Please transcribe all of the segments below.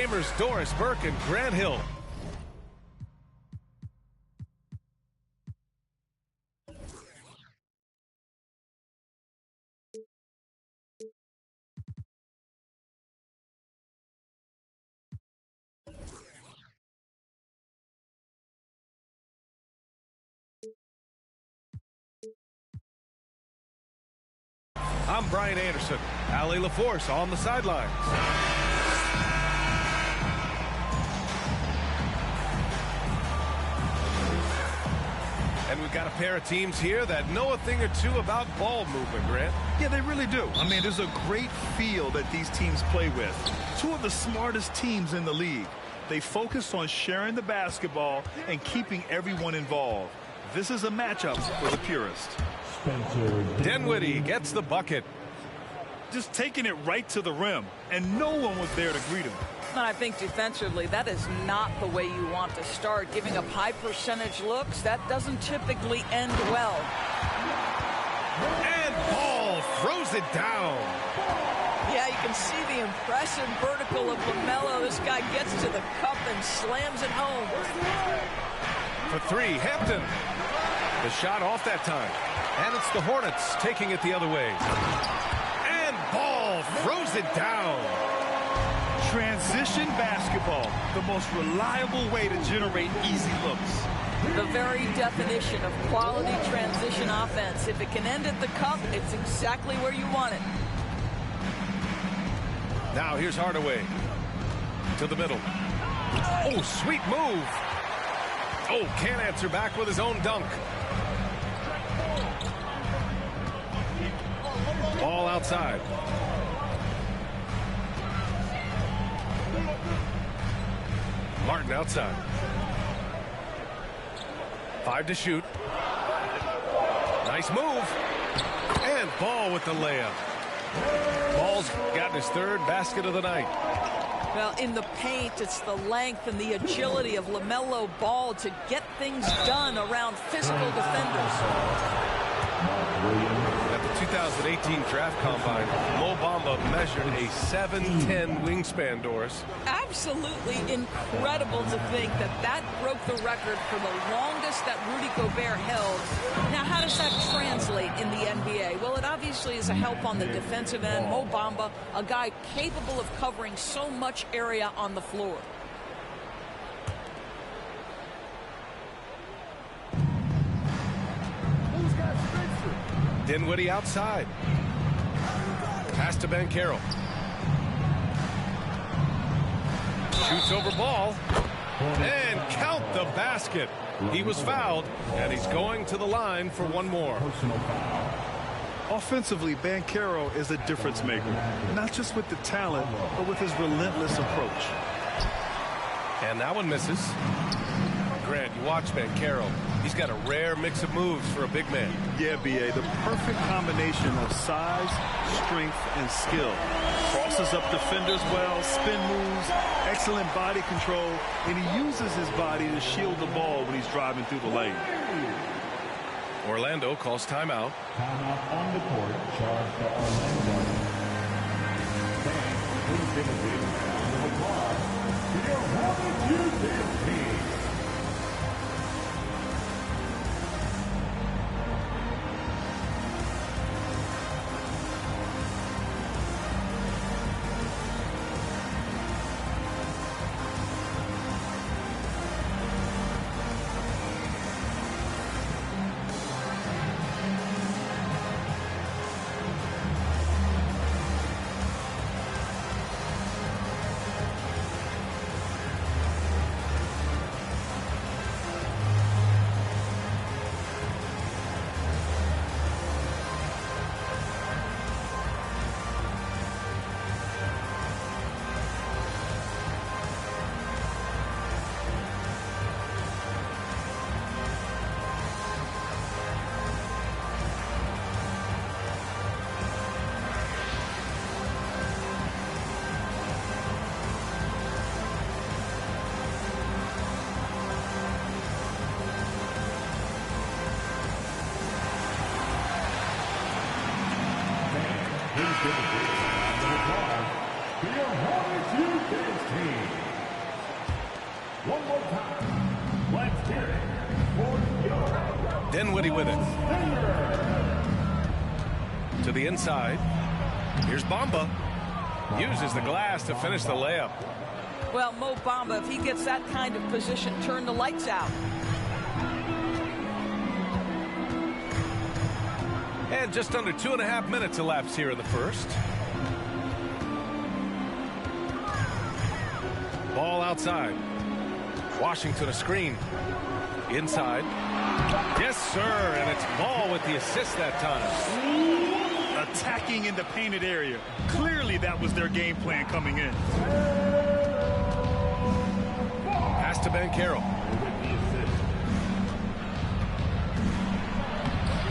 Famers Doris Burke and Grant Hill. I'm Brian Anderson. Allie LaForce on the sidelines. And we've got a pair of teams here that know a thing or two about ball movement, Grant. Yeah, they really do. I mean, there's a great feel that these teams play with. Two of the smartest teams in the league. They focus on sharing the basketball and keeping everyone involved. This is a matchup for the purist. Dinwiddie gets the bucket. Just taking it right to the rim, and no one was there to greet him. And I think defensively, that is not the way you want to start. Giving up high percentage looks, that doesn't typically end well. And Ball throws it down. Yeah, you can see the impressive vertical of LaMelo. This guy gets to the cup and slams it home. For three, Hampton. The shot off that time. And it's the Hornets taking it the other way. And Ball throws it down. Transition basketball, the most reliable way to generate easy looks. The very definition of quality transition offense. If it can end at the cup, it's exactly where you want it. Now here's Hardaway. To the middle. Oh, sweet move. Oh, can't answer back with his own dunk. Ball outside. Martin outside. 5 to shoot. Nice move. And Ball with the layup. Ball's gotten his third basket of the night. Well, in the paint, it's the length and the agility of LaMelo Ball to get things done around physical defenders. At the 2018 Draft Combine, Mo Bamba measured a 7'10" wingspan, Doris. Absolutely incredible to think that that broke the record for the longest that Rudy Gobert held. Now, how does that translate in the NBA? Well, it obviously is a help on the defensive end. Mo Bamba, a guy capable of covering so much area on the floor. Dinwiddie outside. Pass to Banchero. Shoots over Ball. And count the basket. He was fouled, and he's going to the line for one more. Offensively, Banchero is a difference maker. Not just with the talent, but with his relentless approach. And that one misses. Grant, you watch Banchero. He's got a rare mix of moves for a big man. Yeah, B.A., the perfect combination of size, strength, and skill. Crosses up defenders well, spin moves, excellent body control, and he uses his body to shield the ball when he's driving through the lane. Orlando calls timeout. Timeout on the court, charged to Orlando. Fans, please give a big round of applause to your Hornets Houston team. the Hornets Youth team. One more time. Let's hear it for your Dinwiddie with it. To the inside. Here's Bamba. Uses the glass to finish the layup. Well, Mo Bamba, if he gets that kind of position, turn the lights out. And just under 2.5 minutes elapsed here in the first. Ball outside. Washington a screen. Inside. Yes, sir. And it's Ball with the assist that time. Attacking in the painted area. Clearly that was their game plan coming in. Pass to Banchero.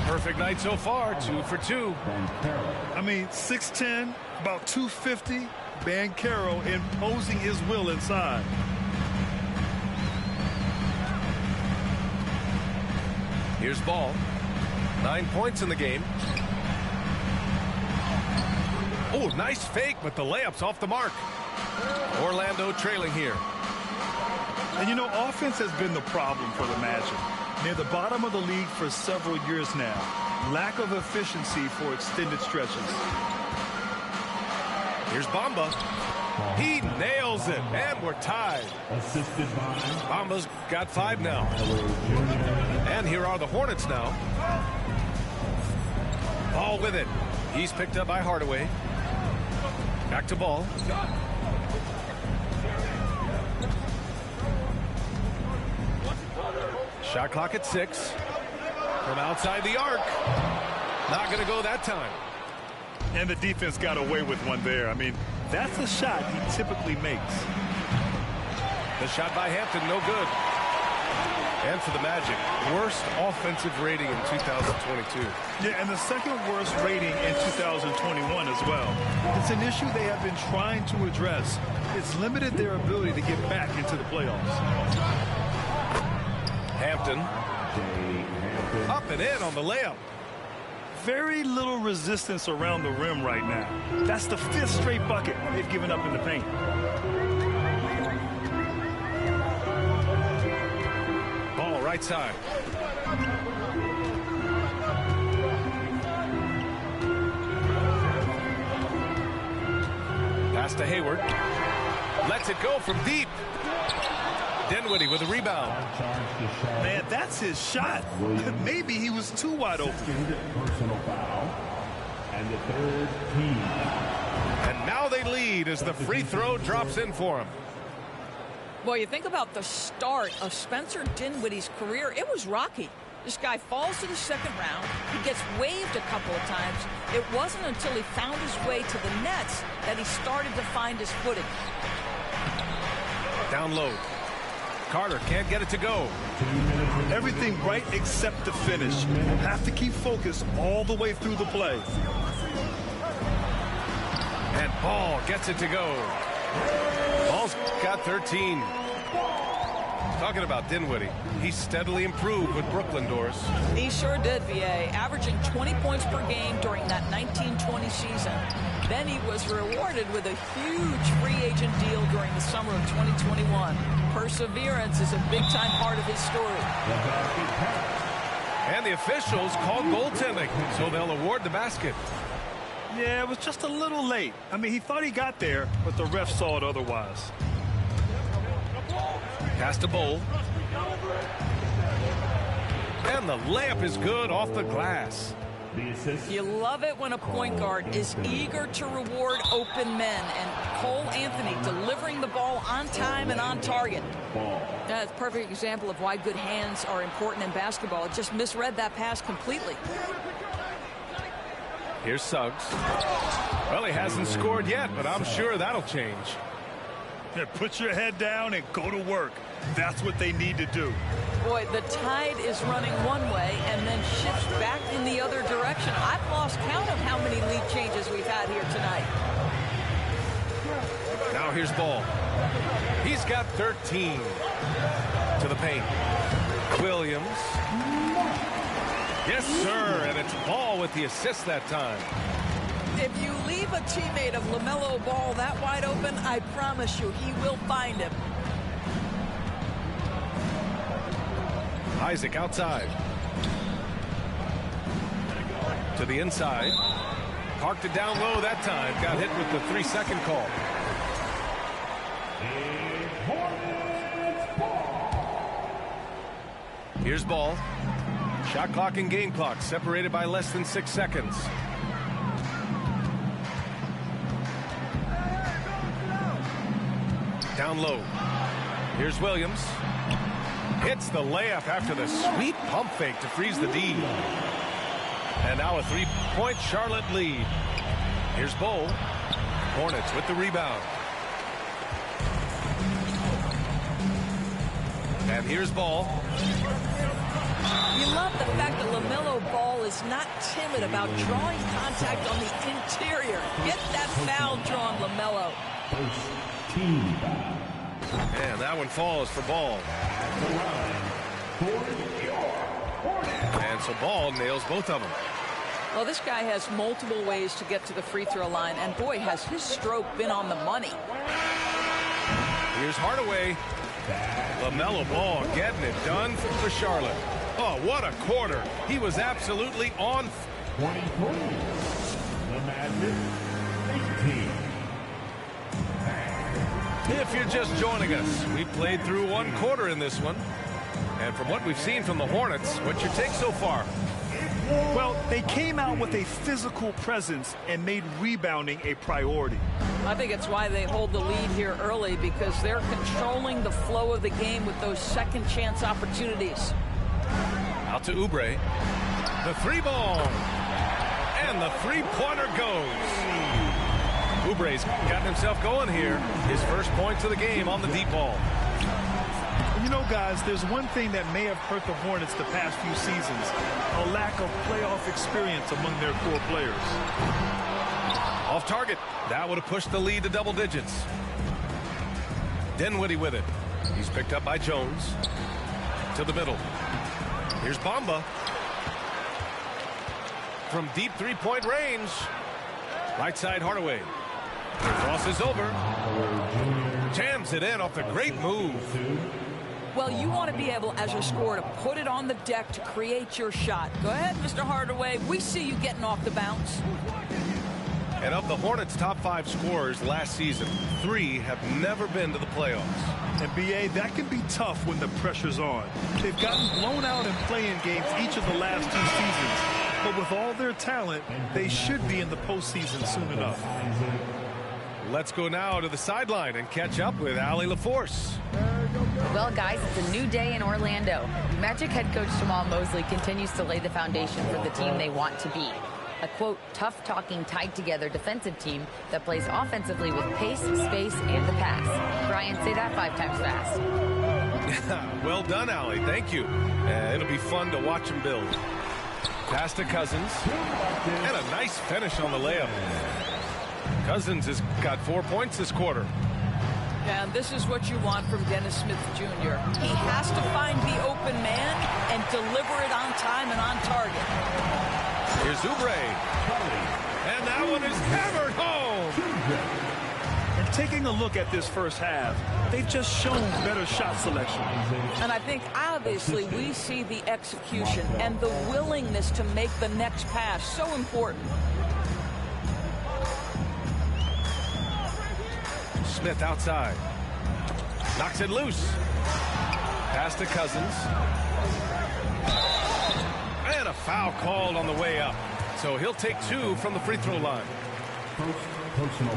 Perfect night so far, 2 for 2. I mean, 6'10", about 250. Banchero imposing his will inside. Here's Ball. 9 points in the game. Oh, nice fake, but the layup's off the mark. Orlando trailing here. And you know, offense has been the problem for the Magic. Near the bottom of the league for several years now. Lack of efficiency for extended stretches. Here's Bamba. He nails it, and we're tied. assisted by Bamba's got 5 now. And here are the Hornets now. Ball with it. He's picked up by Hardaway. Back to Ball. Shot clock at 6. From outside the arc. Not going to go that time. And the defense got away with one there. I mean, that's a shot he typically makes. The shot by Hampton, no good. And for the Magic, worst offensive rating in 2022. Yeah, and the second worst rating in 2021 as well. It's an issue they have been trying to address. It's limited their ability to get back into the playoffs. Hampton. Up and in on the layup. Very little resistance around the rim right now. That's the 5th straight bucket they've given up in the paint. Ball right side. Pass to Hayward. Lets it go from deep. Dinwiddie with a rebound. Man, that's his shot. Maybe he was too wide open. personal foul. And the third team. And now they lead as the free throw drops in for him. Boy, you think about the start of Spencer Dinwiddie's career. It was rocky. This guy falls to the second round. He gets waived a couple of times. It wasn't until he found his way to the Nets that he started to find his footing. Down low. Carter can't get it to go. Everything right except the finish. Have to keep focused all the way through the play. And Ball gets it to go. Ball's got 13. Talking about Dinwiddie, he steadily improved with Brooklyn, Doris. He sure did, VA, averaging 20 points per game during that 1920 season. Then he was rewarded with a huge free agent deal during the summer of 2021. Perseverance is a big-time part of his story. And the officials called goaltending, so they'll award the basket. Yeah, it was just a little late. I mean, he thought he got there, but the ref saw it otherwise. Pass to Bowl. And the layup is good off the glass. You love it when a point guard is eager to reward open men, and Cole Anthony delivering the ball on time and on target. That's a perfect example of why good hands are important in basketball. It just misread that pass completely. Here's Suggs. Well, he hasn't scored yet, but I'm sure that'll change. Yeah, put your head down and go to work. That's what they need to do. Boy, the tide is running one way and then shifts back in the other direction. I've lost count of how many lead changes we've had here tonight. Now here's Ball. He's got 13 to the paint. Williams. Yes, sir, and it's Ball with the assist that time. If you leave a teammate of LaMelo Ball that wide open, I promise you he will find him. Isaac outside. To the inside. Parked it down low that time. Got hit with the 3-second call. Here's Ball. Shot clock and game clock separated by less than 6 seconds. Down low. Here's Williams. Hits the layup after the sweet pump fake to freeze the D. And now a 3-point Charlotte lead. Here's Bol. Hornets with the rebound. And here's Ball. You love the fact that LaMelo Ball is not timid about drawing contact on the interior. Get that foul drawn, LaMelo. First team foul. And that one falls for Ball. And so Ball nails both of them. Well, this guy has multiple ways to get to the free throw line, and boy, has his stroke been on the money. Here's Hardaway. LaMelo Ball getting it done for Charlotte. Oh, what a quarter. He was absolutely on. 23. The Magic 18. If you're just joining us, we played through one quarter in this one. And from what we've seen from the Hornets, what's your take so far? Well, they came out with a physical presence and made rebounding a priority. I think it's why they hold the lead here early, because they're controlling the flow of the game with those second chance opportunities. Out to Oubre. The 3-ball. And the 3-pointer goes. Oubre's gotten himself going here. His first points of the game on the deep ball. You know, guys, there's one thing that may have hurt the Hornets the past few seasons: a lack of playoff experience among their core players. Off target. That would have pushed the lead to double digits. Dinwiddie with it. He's picked up by Jones. To the middle. Here's Bamba. From deep 3-point range. Right side Hardaway. Crosses over. Jams it in off the great move. Well, you want to be able, as your scorer, to put it on the deck to create your shot. Go ahead, Mr. Hardaway. We see you getting off the bounce. And of the Hornets' top 5 scorers last season, 3 have never been to the playoffs. And B.A., that can be tough when the pressure's on. They've gotten blown out in play-in games each of the last 2 seasons. But with all their talent, they should be in the postseason soon enough. Let's go now to the sideline and catch up with Allie LaForce. Well, guys, it's a new day in Orlando. Magic head coach Jamal Mosley continues to lay the foundation for the team they want to be. A, quote, tough-talking, tied-together defensive team that plays offensively with pace, space, and the pass. Brian, say that 5 times fast. Well done, Allie. Thank you. It'll be fun to watch him build. Pass to Cousins. And a nice finish on the layup. Cousins has got 4 points this quarter. And this is what you want from Dennis Smith Jr. He has to find the open man and deliver it on time and on target. Here's Oubre. And that one is hammered home. And taking a look at this first half, they've just shown better shot selection. And I think obviously we see the execution and the willingness to make the next pass so important. Smith outside. Knocks it loose. Pass to Cousins. And a foul called on the way up. So he'll take 2 from the free throw line.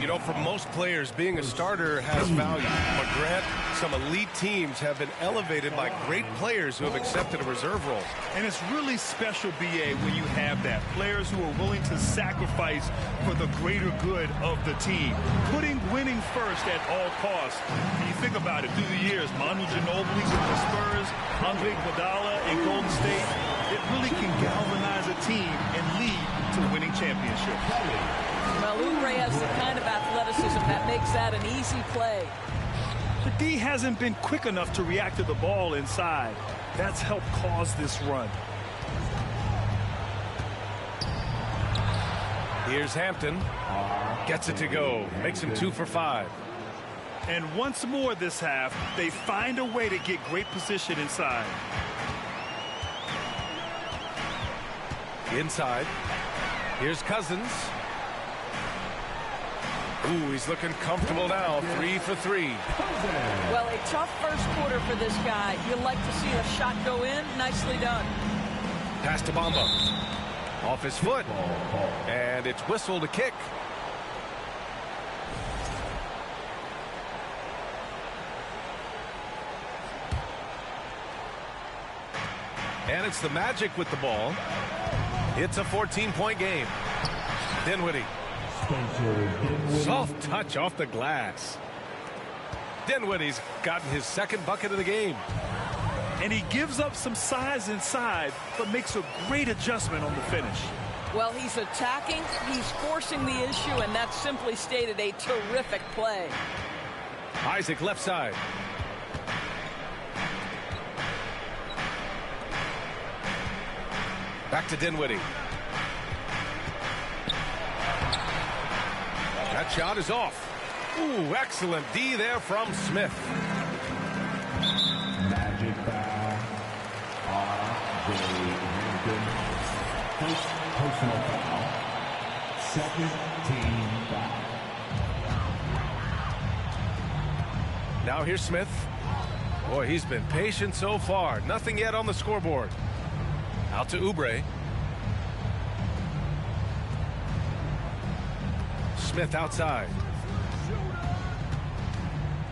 You know, for most players, being a starter has value. But Grant, some elite teams have been elevated by great players who have accepted a reserve role. And it's really special, B.A., when you have that. Players who are willing to sacrifice for the greater good of the team. Putting winning first at all costs. When you think about it, through the years, Manu Ginobili with the Spurs, Andre Iguodala in Golden State, it really can galvanize a team and lead to winning championships. Well, Oubre has the kind of athleticism that makes that an easy play. The D hasn't been quick enough to react to the ball inside. That's helped cause this run. Here's Hampton. Gets it to go. Makes him 2 for 5. And once more this half, they find a way to get great position inside. Inside. Here's Cousins. Ooh, he's looking comfortable now. 3 for 3. Well, a tough first quarter for this guy. You'd like to see a shot go in. Nicely done. Pass to Bamba. Off his foot. And it's whistled to kick. And it's the Magic with the ball. It's a 14-point game. Dinwiddie. Soft touch off the glass. Dinwiddie's gotten his second bucket of the game. And he gives up some size inside, but makes a great adjustment on the finish. Well, he's attacking, he's forcing the issue, and that's simply stated a terrific play. Isaac left side. Back to Dinwiddie. That shot is off. Ooh, excellent D there from Smith. Magic foul. First personal foul. Second team foul. Now here's Smith. Boy, he's been patient so far. Nothing yet on the scoreboard. Out to Oubre. Smith outside.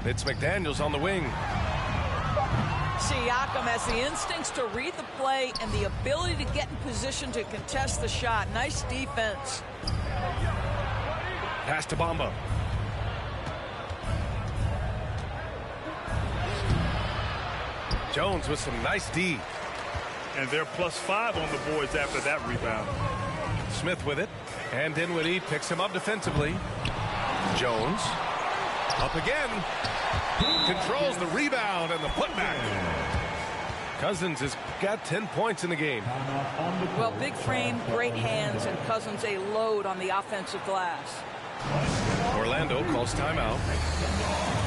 It's McDaniels on the wing. Siakam has the instincts to read the play and the ability to get in position to contest the shot. Nice defense. Pass to Bamba. Jones with some nice D. And they're +5 on the boards after that rebound. Smith with it. And Dinwiddie picks him up defensively. Jones. Up again. Controls the rebound and the putback. Cousins has got 10 points in the game. Well, big frame, great hands, and Cousins a load on the offensive glass. Orlando calls timeout.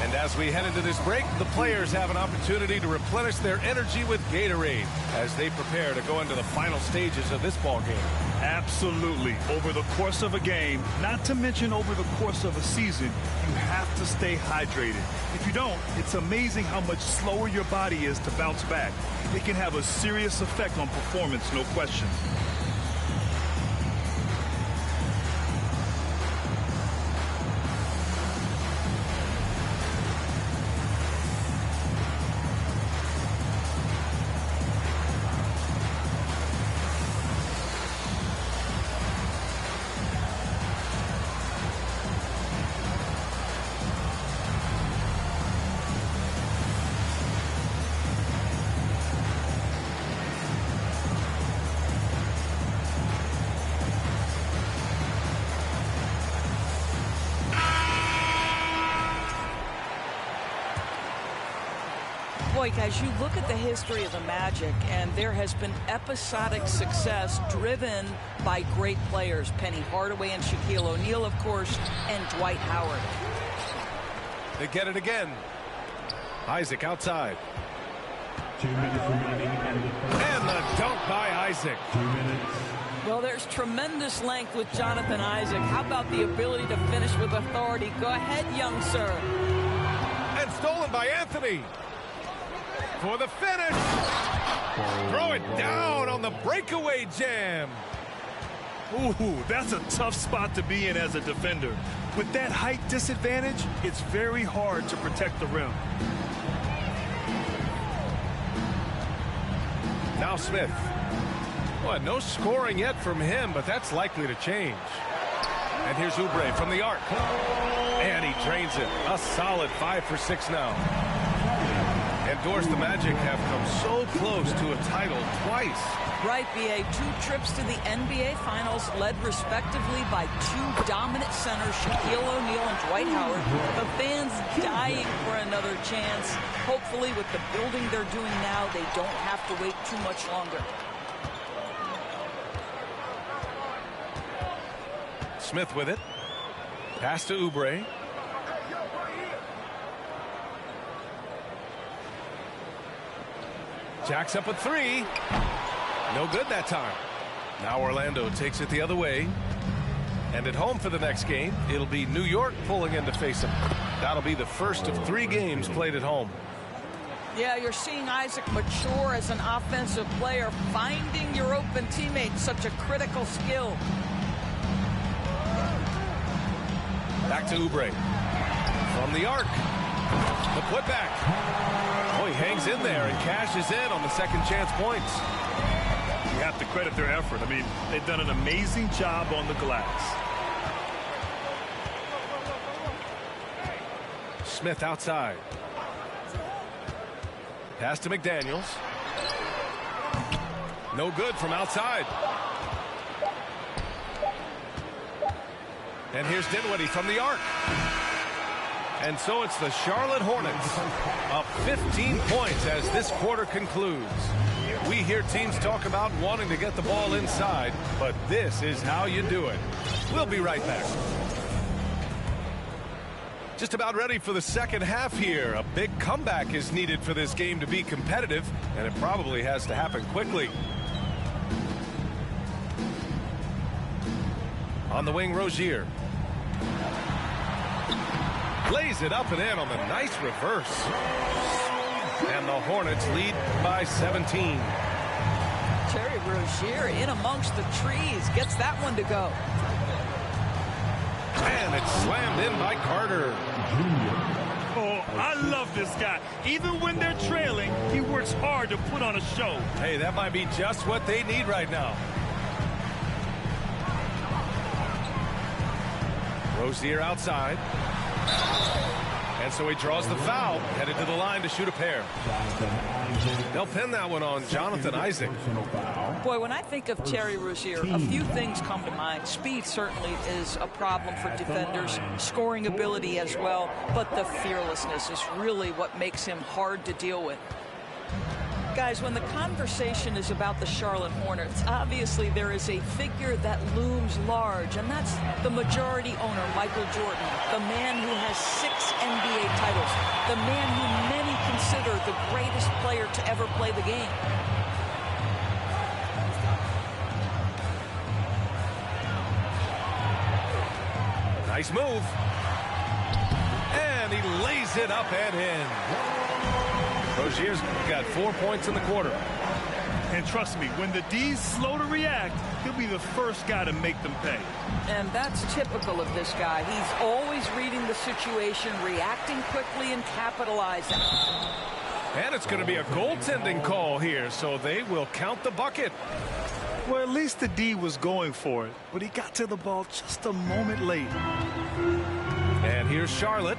And as we head into this break, the players have an opportunity to replenish their energy with Gatorade as they prepare to go into the final stages of this ball game. Absolutely. Over the course of a game, not to mention over the course of a season, you have to stay hydrated. If you don't, it's amazing how much slower your body is to bounce back. It can have a serious effect on performance, no question. Boy, guys, you look at the history of the Magic, and there has been episodic success driven by great players. Penny Hardaway and Shaquille O'Neal, of course, and Dwight Howard. They get it again. Isaac outside. 2 minutes remaining. And the dunk by Isaac. 2 minutes. Well, there's tremendous length with Jonathan Isaac. How about the ability to finish with authority? Go ahead, young sir. And stolen by Anthony. For the finish. Throw it down on the breakaway jam. Ooh, that's a tough spot to be in as a defender. With that height disadvantage, it's very hard to protect the rim. Now Smith. Well, no scoring yet from him, but that's likely to change. And here's Oubre from the arc. And he drains it. A solid 5 for 6 now. And Doris, the Magic have come so close to a title twice. Right, B.A. 2 trips to the NBA Finals, led respectively by 2 dominant centers, Shaquille O'Neal and Dwight Howard. The fans dying for another chance. Hopefully, with the building they're doing now, they don't have to wait too much longer. Smith with it. Pass to Oubre. Jacks up a three. No good that time. Now Orlando takes it the other way. And at home for the next game, it'll be New York pulling in to face them. That'll be the first of 3 games played at home. Yeah, you're seeing Isaac mature as an offensive player, finding your open teammates, such a critical skill. Back to Oubre. From the arc. The putback. Oh, he hangs in there and cashes in on the second chance points. You have to credit their effort. I mean, they've done an amazing job on the glass. Smith outside. Pass to McDaniels. No good from outside. And here's Dinwiddie from the arc. And so it's the Charlotte Hornets up 15 points as this quarter concludes. We hear teams talk about wanting to get the ball inside, but this is how you do it. We'll be right back. Just about ready for the second half here. A big comeback is needed for this game to be competitive, and it probably has to happen quickly. On the wing, Rozier. Lays it up and in on the nice reverse. And the Hornets lead by 17. Terry Rozier in amongst the trees gets that one to go. And it's slammed in by Carter. Oh, I love this guy. Even when they're trailing, he works hard to put on a show. Hey, that might be just what they need right now. Rozier outside. And so he draws the foul, headed to the line to shoot a pair. They'll pin that one on Jonathan Isaac. Boy, when I think of Terry Rozier, a few things come to mind. Speed certainly is a problem for defenders, scoring ability as well, but the fearlessness is really what makes him hard to deal with. Guys, when the conversation is about the Charlotte Hornets, obviously there is a figure that looms large, and that's the majority owner, Michael Jordan, the man who has 6 NBA titles, the man who many consider the greatest player to ever play the game. Nice move. And he lays it up and in. Rozier's got 4 points in the quarter. And trust me, when the D's slow to react, he'll be the first guy to make them pay. And that's typical of this guy. He's always reading the situation, reacting quickly, and capitalizing. And it's going to be a goaltending call here, so they will count the bucket. Well, at least the D was going for it, but he got to the ball just a moment late. And here's Charlotte.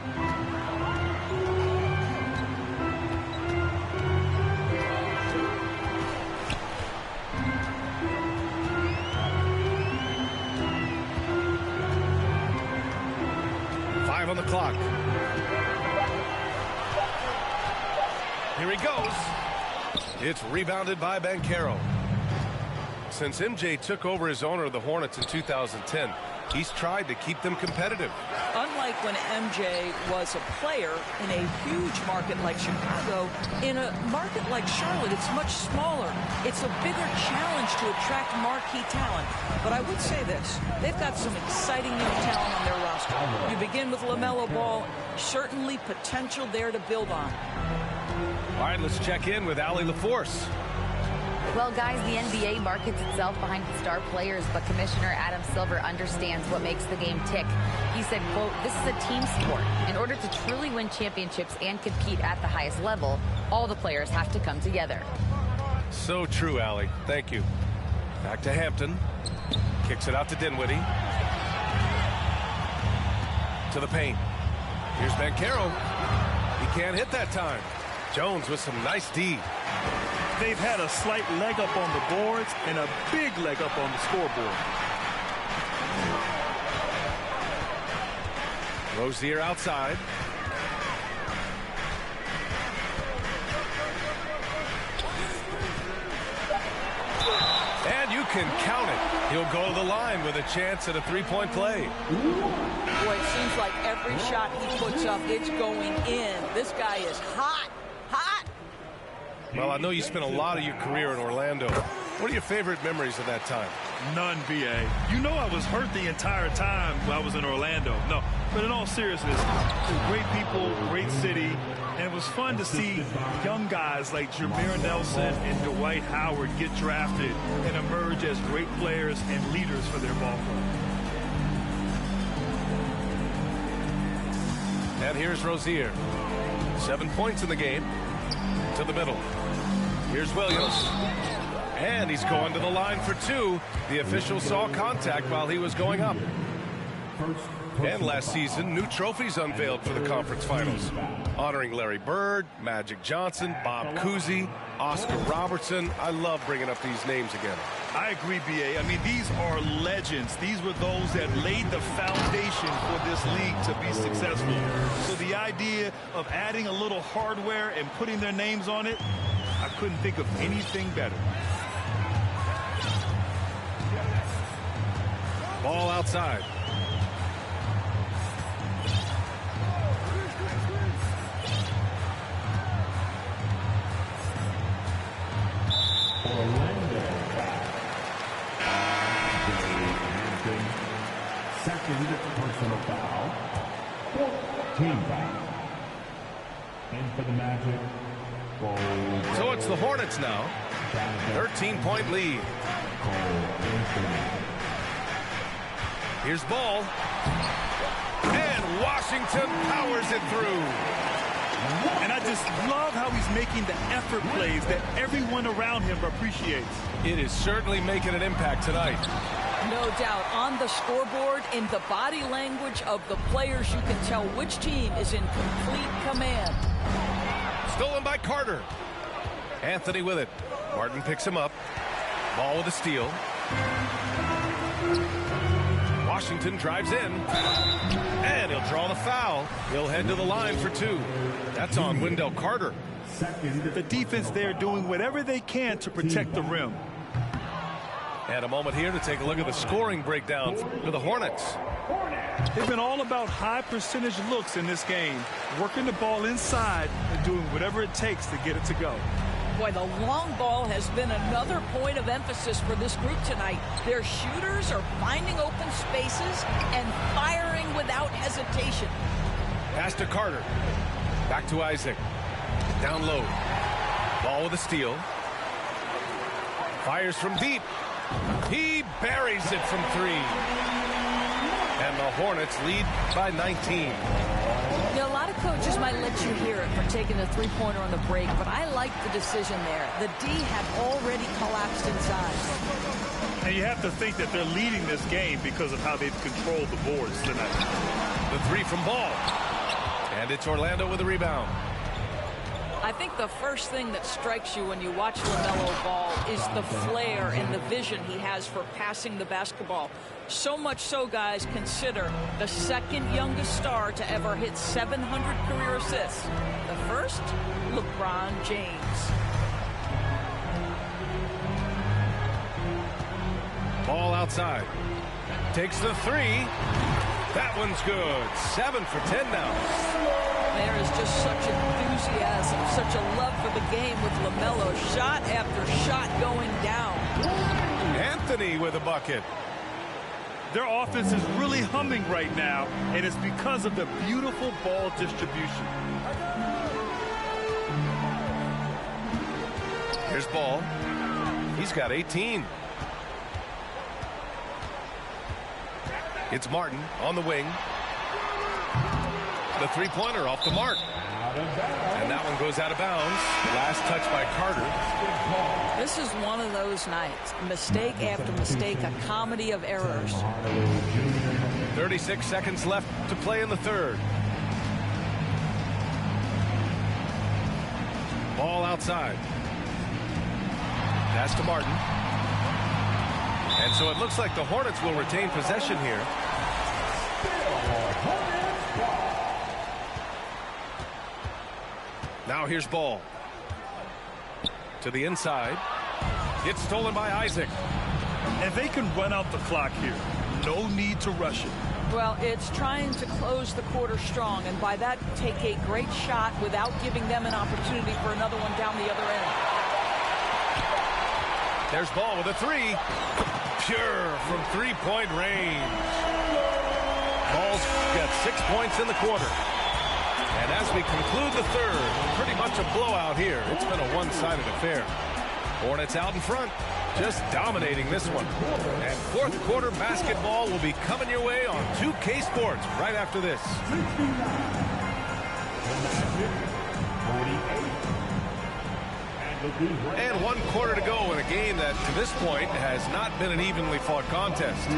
On the clock. Here he goes. It's rebounded by Banchero. Since MJ took over as owner of the Hornets in 2010, he's tried to keep them competitive. Unlike when MJ was a player in a huge market like Chicago, in a market like Charlotte, it's much smaller. It's a bigger challenge to attract marquee talent. But I would say this, they've got some exciting young talent on their roster. You begin with LaMelo Ball, certainly potential there to build on. All right, let's check in with Allie LaForce. Well, guys, the NBA markets itself behind its star players, but Commissioner Adam Silver understands what makes the game tick. He said, quote, "This is a team sport. In order to truly win championships and compete at the highest level, all the players have to come together." So true, Allie. Thank you. Back to Hampton. Kicks it out to Dinwiddie. To the paint. Here's Banchero. He can't hit that time. Jones with some nice D. They've had a slight leg up on the boards and a big leg up on the scoreboard. Rozier outside. And you can count it. He'll go to the line with a chance at a three-point play. Boy, it seems like every shot he puts up, it's going in. This guy is hot, hot. Well, I know you spent a lot of your career in Orlando. What are your favorite memories of that time? None, B.A. You know I was hurt the entire time when I was in Orlando. No, but in all seriousness, great people, great city, and it was fun to see young guys like Jameer Nelson and Dwight Howard get drafted and emerge as great players and leaders for their ball club. And here's Rozier. 7 points in the game. To the middle. Here's Williams. And he's going to the line for two. The official saw contact while he was going up. And last season, new trophies unveiled for the conference finals, honoring Larry Bird, Magic Johnson, Bob Cousy, Oscar Robertson. I love bringing up these names again. I agree, B.A. I mean, these are legends. These were those that laid the foundation for this league to be successful. So the idea of adding a little hardware and putting their names on it, I couldn't think of anything better. Ball outside. Second personal foul. Team foul. And for the Magic. So it's the Hornets now. 13-point lead. Here's Ball. And Washington powers it through. And I just love how he's making the effort plays that everyone around him appreciates. It is certainly making an impact tonight. No doubt. On the scoreboard, in the body language of the players, you can tell which team is in complete command. Stolen by Carter. Anthony with it. Martin picks him up. Ball with a steal. Washington drives in. And he'll draw the foul. He'll head to the line for two. That's on Wendell Carter. The defense there doing whatever they can to protect the rim. And a moment here to take a look at the scoring breakdown for the Hornets. They've been all about high percentage looks in this game, working the ball inside and doing whatever it takes to get it to go. Boy, the long ball has been another point of emphasis for this group tonight. Their shooters are finding open spaces and firing without hesitation. Pass to Carter. Back to Isaac. Down low. Ball with a steal. Fires from deep. He buries it from three. And the Hornets lead by 19. You know, a lot of coaches might let you hear it for taking the three-pointer on the break, but I like the decision there. The D had already collapsed inside. And you have to think that they're leading this game because of how they've controlled the boards tonight. The three from Ball. And it's Orlando with a rebound. I think the first thing that strikes you when you watch LaMelo Ball is the flair and the vision he has for passing the basketball. So much so, guys, consider the second youngest star to ever hit 700 career assists. The first, LeBron James. Ball outside. Takes the three. That one's good. 7 for 10 now. There is just such enthusiasm, such a love for the game with LaMelo. Shot after shot going down. Anthony with a bucket. Their offense is really humming right now, and it's because of the beautiful ball distribution. Here's Ball. He's got 18. It's Martin on the wing. The three-pointer off the mark. And that one goes out of bounds. Last touch by Carter. This is one of those nights. Mistake after mistake, a comedy of errors. 36 seconds left to play in the third. Ball outside. Pass to Martin. And so it looks like the Hornets will retain possession here. Now here's Ball. To the inside. It's stolen by Isaac. And they can run out the clock here. No need to rush it. Well, it's trying to close the quarter strong, and by that, take a great shot without giving them an opportunity for another one down the other end. There's Ball with a three. Pure from three-point range. Ball's got 6 points in the quarter. And as we conclude the third, pretty much a blowout here. It's been a one-sided affair. Hornets out in front, just dominating this one. And fourth quarter basketball will be coming your way on 2K Sports right after this. And 1 quarter to go in a game that to this point has not been an evenly fought contest.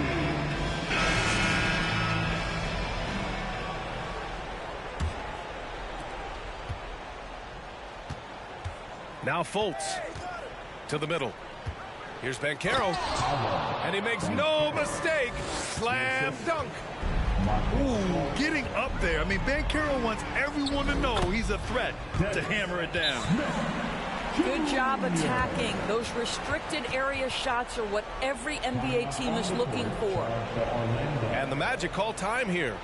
Now Fultz to the middle. Here's Banchero. And he makes no mistake. Slam dunk. Ooh, getting up there. I mean, Banchero wants everyone to know he's a threat to hammer it down. Good job attacking. Those restricted area shots are what every NBA team is looking for. And the Magic call time here.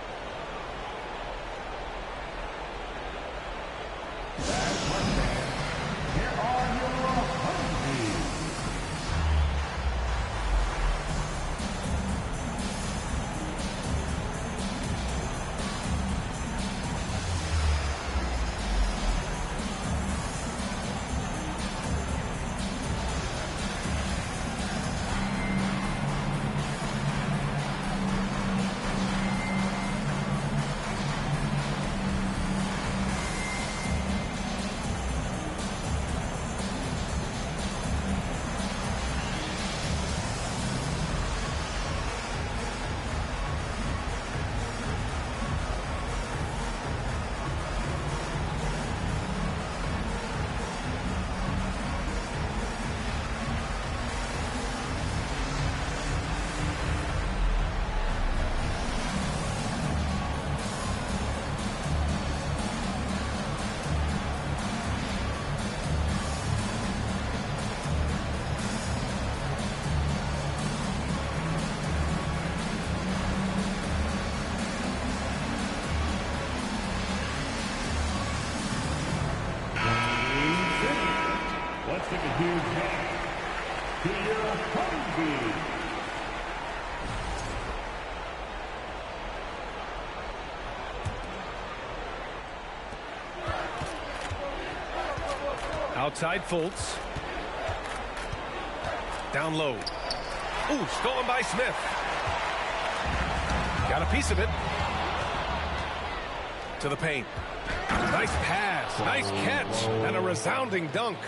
Outside Fultz. Down low. Ooh, stolen by Smith. Got a piece of it. To the paint. Nice pass, nice catch, and a resounding dunk.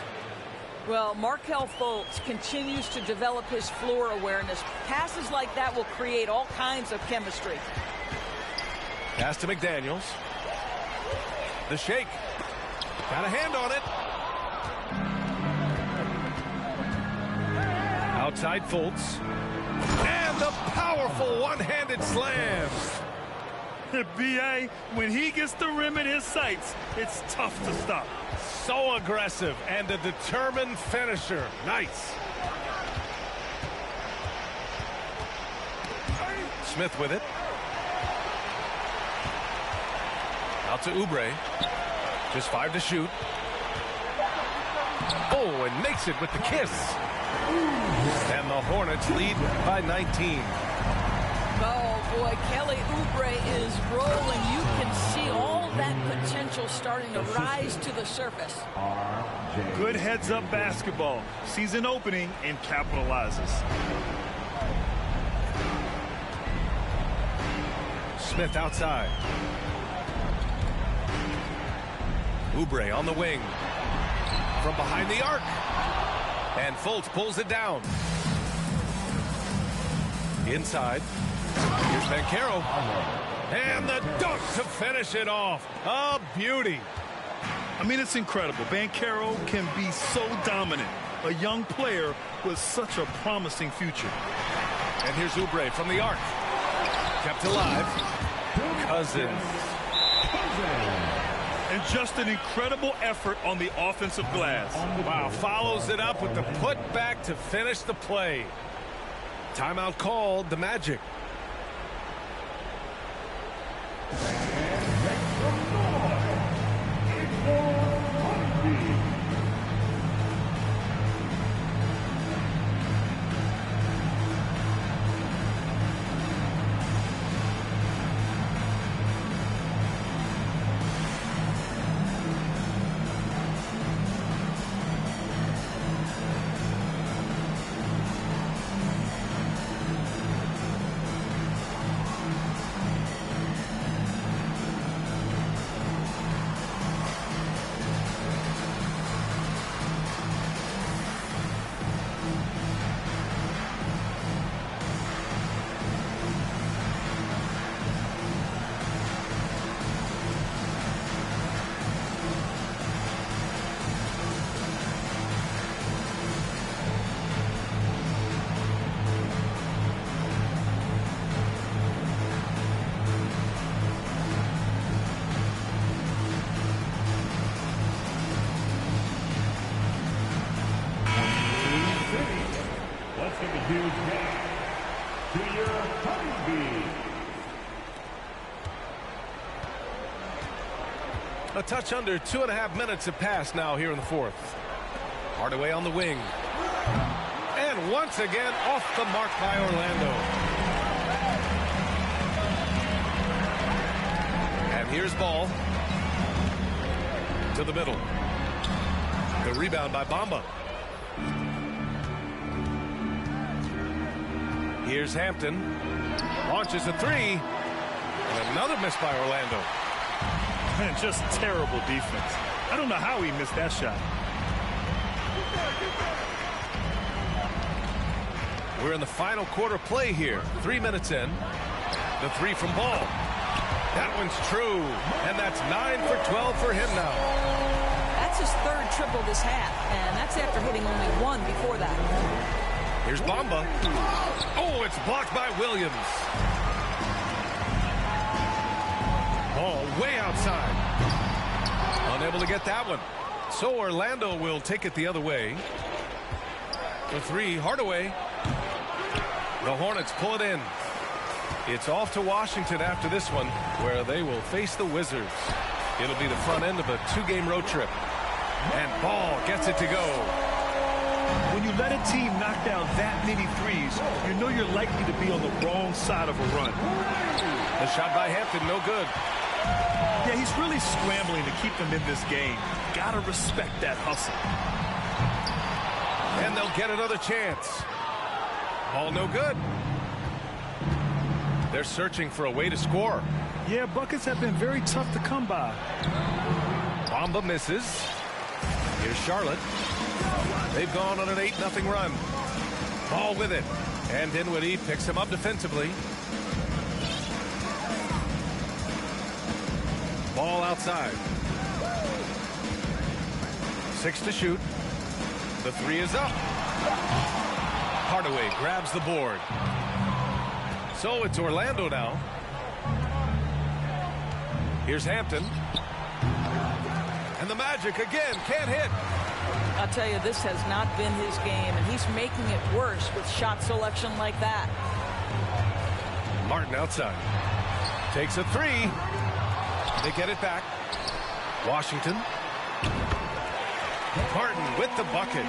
Well, Markelle Fultz continues to develop his floor awareness. Passes like that will create all kinds of chemistry. Pass to McDaniels. The shake. Got a hand on it. Outside Fultz. And the powerful one-handed slam. B.A., when he gets the rim in his sights, it's tough to stop. So aggressive and a determined finisher. Nice. Smith with it. Out to Oubre. Just 5 to shoot. Oh, and makes it with the kiss. And the Hornets lead by 19. Oh, boy, Kelly Oubre is rolling. You can see all that potential starting to rise to the surface. Good heads-up basketball. Sees an opening and capitalizes. Smith outside. Oubre on the wing. From behind the arc. And Fultz pulls it down. Inside. Here's Banchero. And the dunk to finish it off. A beauty. I mean, it's incredible. Banchero can be so dominant. A young player with such a promising future. And here's Oubre from the arc. Kept alive. Cousins. And just an incredible effort on the offensive glass. Wow, follows it up with the putback to finish the play. Timeout called, the Magic. A touch under 2.5 minutes have passed now here in the fourth. Hardaway on the wing. And once again off the mark by Orlando. And here's Ball. To the middle. The rebound by Bamba. Here's Hampton. Launches a three. And another miss by Orlando. Man, just terrible defense. I don't know how he missed that shot. We're in the final quarter play here. 3 minutes in. The three from Ball. That one's true. And that's 9 for 12 for him now. That's his third triple this half. And that's after hitting only one before that. Here's Bamba. Oh, it's blocked by Williams. Ball way outside. Unable to get that one. So Orlando will take it the other way. The three, Hardaway. The Hornets pull it in. It's off to Washington after this one, where they will face the Wizards. It'll be the front end of a 2-game road trip. And Ball gets it to go. When you let a team knock down that many threes, you know you're likely to be on the wrong side of a run. The shot by Hampton, no good. Yeah, he's really scrambling to keep them in this game. Gotta respect that hustle. And they'll get another chance. Ball no good. They're searching for a way to score. Yeah, buckets have been very tough to come by. Bamba misses. Here's Charlotte. They've gone on an 8-0 run. Ball with it. And Dinwiddie picks him up defensively. Ball outside. 6 to shoot. The three is up. Hardaway grabs the board. So it's Orlando now. Here's Hampton. And the Magic again can't hit. I'll tell you, this has not been his game, and he's making it worse with shot selection like that. Martin outside. Takes a three. They get it back. Washington. Martin with the bucket.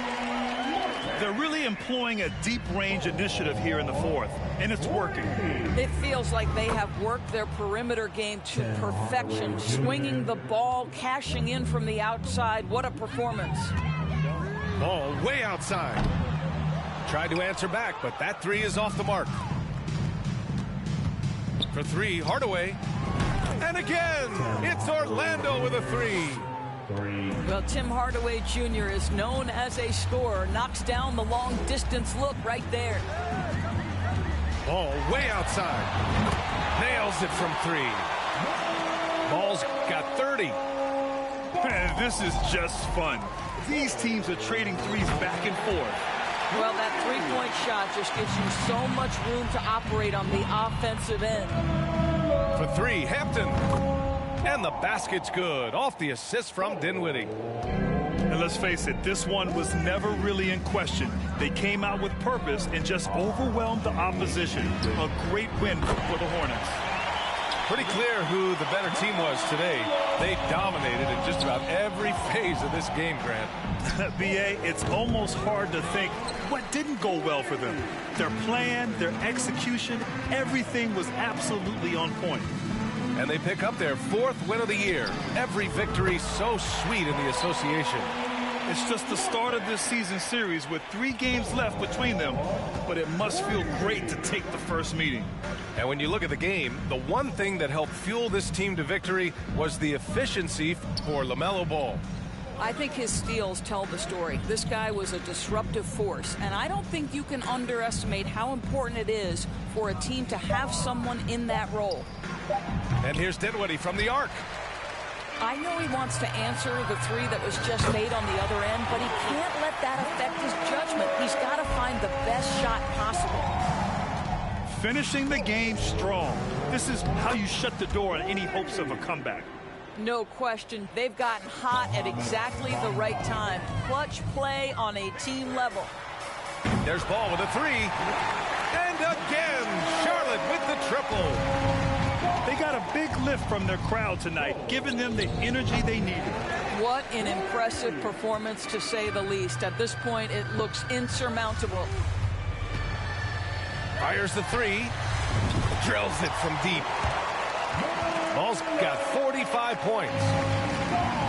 They're really employing a deep range initiative here in the fourth, and it's working. It feels like they have worked their perimeter game to perfection, swinging the ball, cashing in from the outside. What a performance. Ball way outside. Tried to answer back, but that three is off the mark. For three, Hardaway. And again, it's Orlando with a three. Well, Tim Hardaway Jr. is known as a scorer. Knocks down the long-distance look right there. Ball way outside. Nails it from three. Ball's got 30. Man, this is just fun. These teams are trading threes back and forth. Well, that three-point shot just gives you so much room to operate on the offensive end. For three, Hampton. And the basket's good. Off the assist from Dinwiddie. And let's face it, this one was never really in question. They came out with purpose and just overwhelmed the opposition. A great win for the Hornets. Pretty clear who the better team was today. They dominated in just about every phase of this game, Grant. B.A., it's almost hard to think what didn't go well for them. Their plan, their execution, everything was absolutely on point. And they pick up their 4th win of the year. Every victory so sweet in the association. It's just the start of this season series with 3 games left between them, but it must feel great to take the first meeting. And when you look at the game, the one thing that helped fuel this team to victory was the efficiency for LaMelo Ball. I think his steals tell the story. This guy was a disruptive force, and I don't think you can underestimate how important it is for a team to have someone in that role. And here's Dinwiddie from the arc. I know he wants to answer the 3 that was just made on the other end, but he can't let that affect his judgment. He's got to find the best shot possible. Finishing the game strong. This is how you shut the door on any hopes of a comeback. No question. They've gotten hot at exactly the right time. Clutch play on a team level. There's Ball with a 3. And again, Charlotte with the triple. They got a big lift from their crowd tonight, giving them the energy they needed. What an impressive performance, to say the least. At this point, it looks insurmountable. Fires the 3. Drills it from deep. Ball's got 45 points.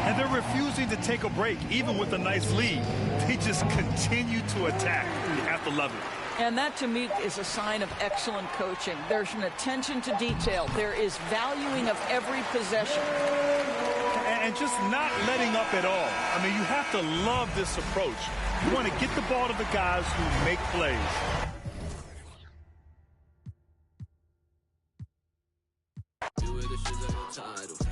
And they're refusing to take a break, even with a nice lead. They just continue to attack. You have to love it. And that, to me, is a sign of excellent coaching. There's an attention to detail. There is valuing of every possession. And just not letting up at all. I mean, you have to love this approach. You want to get the ball to the guys who make plays. Do it if she's on your title.